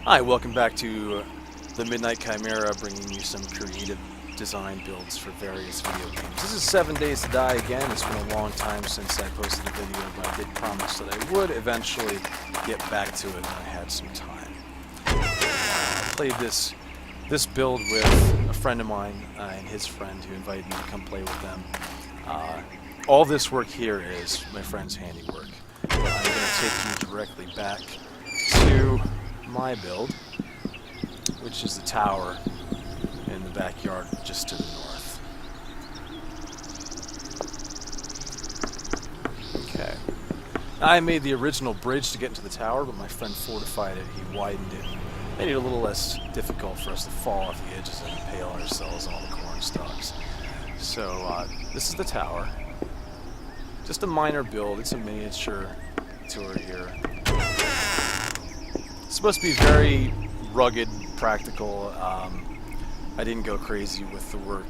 Hi, welcome back to the Midnight Chimera, bringing you some creative design builds for various video games. This is 7 Days to Die again. It's been a long time since I posted a video, but I did promise that I would eventually get back to it when I had some time. I played this build with a friend of mine and his friend who invited me to come play with them. All this work here is my friend's handiwork. But I'm going to take you directly back to my build, which is the tower in the backyard just to the north. Okay. I made the original bridge to get into the tower, but my friend fortified it. He widened it, made it a little less difficult for us to fall off the edges and impale ourselves on all the corn stalks. So this is the tower. Just a minor build. It's a miniature tour here. It's supposed to be very rugged, practical. I didn't go crazy with the work.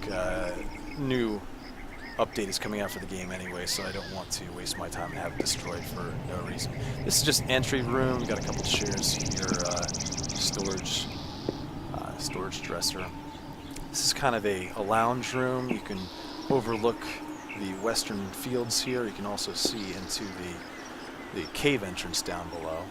New update is coming out for the game anyway, so I don't want to waste my time and have it destroyed for no reason. This is just entry room. Got a couple chairs here, storage dresser. This is kind of a lounge room. You can overlook the western fields here. You can also see into the cave entrance down below.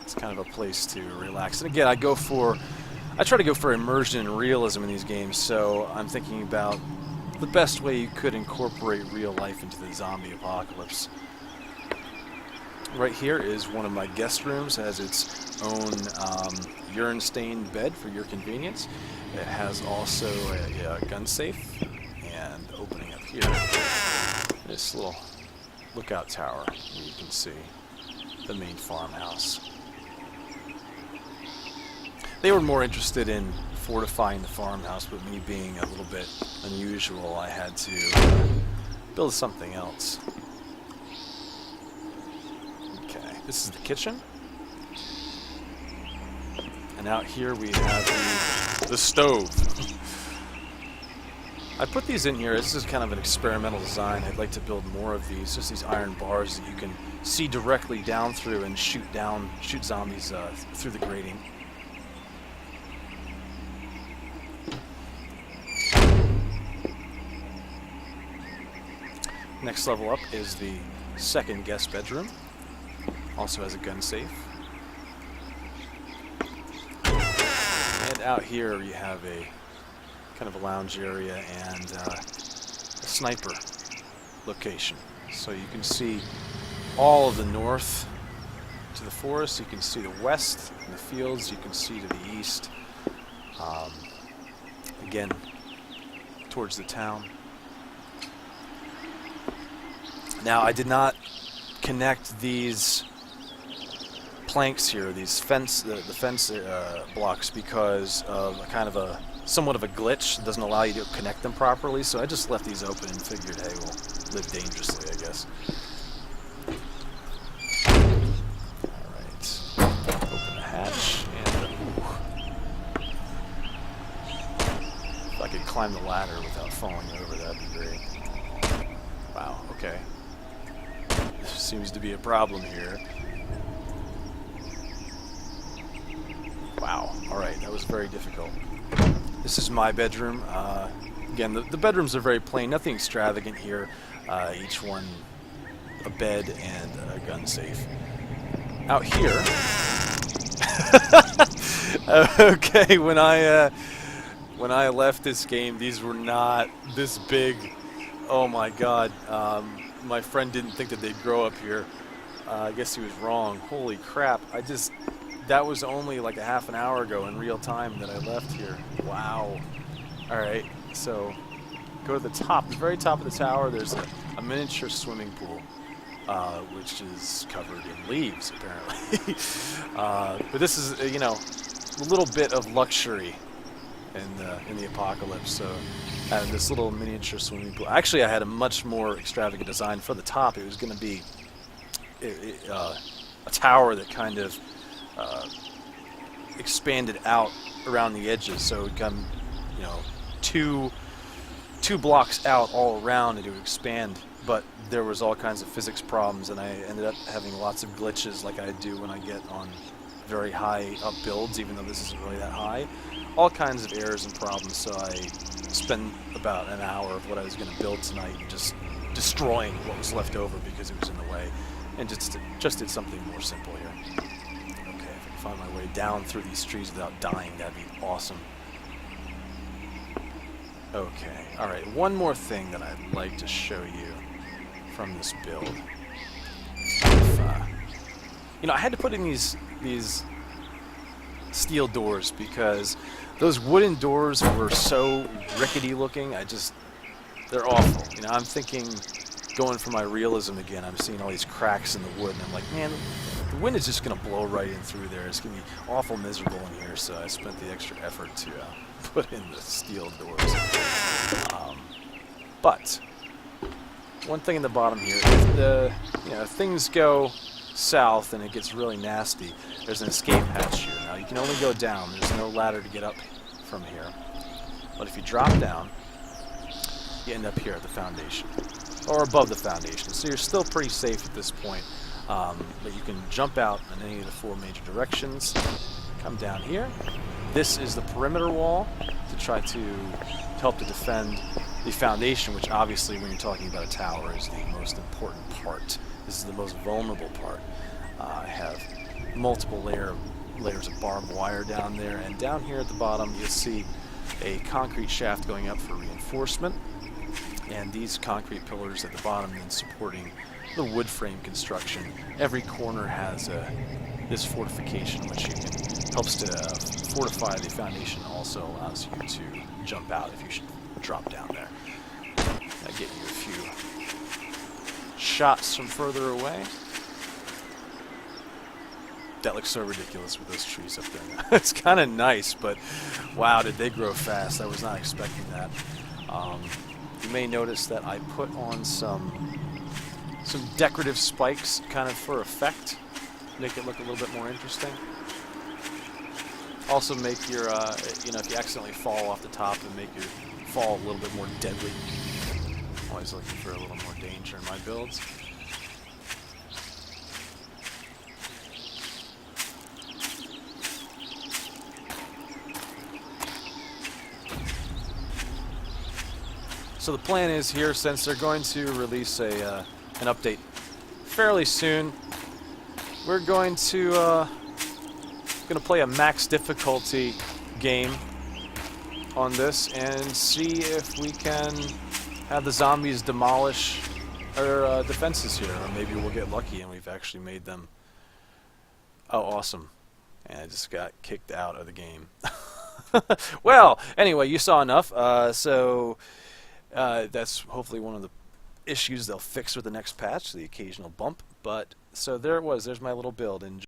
It's kind of a place to relax. And again, I try to go for immersion and realism in these games, so I'm thinking about the best way you could incorporate real life into the zombie apocalypse. Right here is one of my guest rooms. It has its own urine-stained bed for your convenience. It has also a gun safe, and opening up here, this little lookout tower where you can see the main farmhouse. They were more interested in fortifying the farmhouse, but me being a little bit unusual, I had to build something else. Okay, this is the kitchen. And out here we have the stove. I put these in here. This is kind of an experimental design. I'd like to build more of these. Just these iron bars that you can see directly down through and shoot zombies through the grating. Next level up is the second guest bedroom. Also has a gun safe. And out here you have a kind of a lounge area and a sniper location. So you can see all of the north to the forest. You can see the west and the fields. You can see to the east. Again, towards the town. Now, I did not connect these planks here, these the fence blocks, because of somewhat of a glitch. It doesn't allow you to connect them properly, so I just left these open and figured, hey, we'll live dangerously, I guess. Alright, open the hatch, and if I could climb the ladder without falling over, that'd be great. Wow, okay. There seems to be a problem here. Wow, alright, that was very difficult. This is my bedroom. Again, the bedrooms are very plain, nothing extravagant here. Each one a bed and a gun safe. Out here, okay, when I left this game, these were not this big. Oh my God, my friend didn't think that they'd grow up here. I guess he was wrong. Holy crap, that was only like a half an hour ago in real time that I left here. Wow. Alright, so go to the top, the very top of the tower. There's a miniature swimming pool, which is covered in leaves, apparently. But this is, a little bit of luxury in the apocalypse. So I had this little miniature swimming pool. Actually, I had a much more extravagant design for the top. It was going to be a tower that kind of expanded out around the edges, so it would come, two blocks out all around, and it would expand. But there was all kinds of physics problems, and I ended up having lots of glitches, like I do when I get on very high up builds, even though this isn't really that high. All kinds of errors and problems, so I spent about an hour of what I was going to build tonight just destroying what was left over because it was in the way, and just did something more simple here. Okay, if I can find my way down through these trees without dying, that'd be awesome. Okay, alright, one more thing that I'd like to show you from this build. If, you know, I had to put in these steel doors because those wooden doors were so rickety looking. They're awful. You know, I'm thinking, going for my realism again, I'm seeing all these cracks in the wood, and I'm like, man, the wind is just going to blow right in through there. It's going to be awful miserable in here, so I spent the extra effort to put in the steel doors. But one thing in the bottom here, if things go south and it gets really nasty, there's an escape hatch here. Now you can only go down. There's no ladder to get up from here. But if you drop down, you end up here at the foundation, or above the foundation. So you're still pretty safe at this point. But you can jump out in any of the 4 major directions. Come down here. This is the perimeter wall to try to help to defend the foundation, which obviously when you're talking about a tower is the most important part. This is the most vulnerable part. I have multiple layers of barbed wire down there, and down here at the bottom you'll see a concrete shaft going up for reinforcement, and these concrete pillars at the bottom then supporting the wood frame construction. Every corner has this fortification, which helps to fortify the foundation, also allows you to jump out if you should drop down there. I get you a few shots from further away. That looks so ridiculous with those trees up there. It's kind of nice, but wow, did they grow fast. I was not expecting that. You may notice that I put on some decorative spikes kind of for effect, make it look a little bit more interesting. Also make your, if you accidentally fall off the top, and make your fall a little bit more deadly. Always looking for a little more danger in my builds. So the plan is here, since they're going to release an update fairly soon, we're going to play a max difficulty game on this and see if we can have the zombies demolish our defenses here, or maybe we'll get lucky and we've actually made them. Oh, awesome! And I just got kicked out of the game. Well, anyway, you saw enough. So that's hopefully one of the issues they'll fix with the next patch, the occasional bump. But so there it was. There's my little build.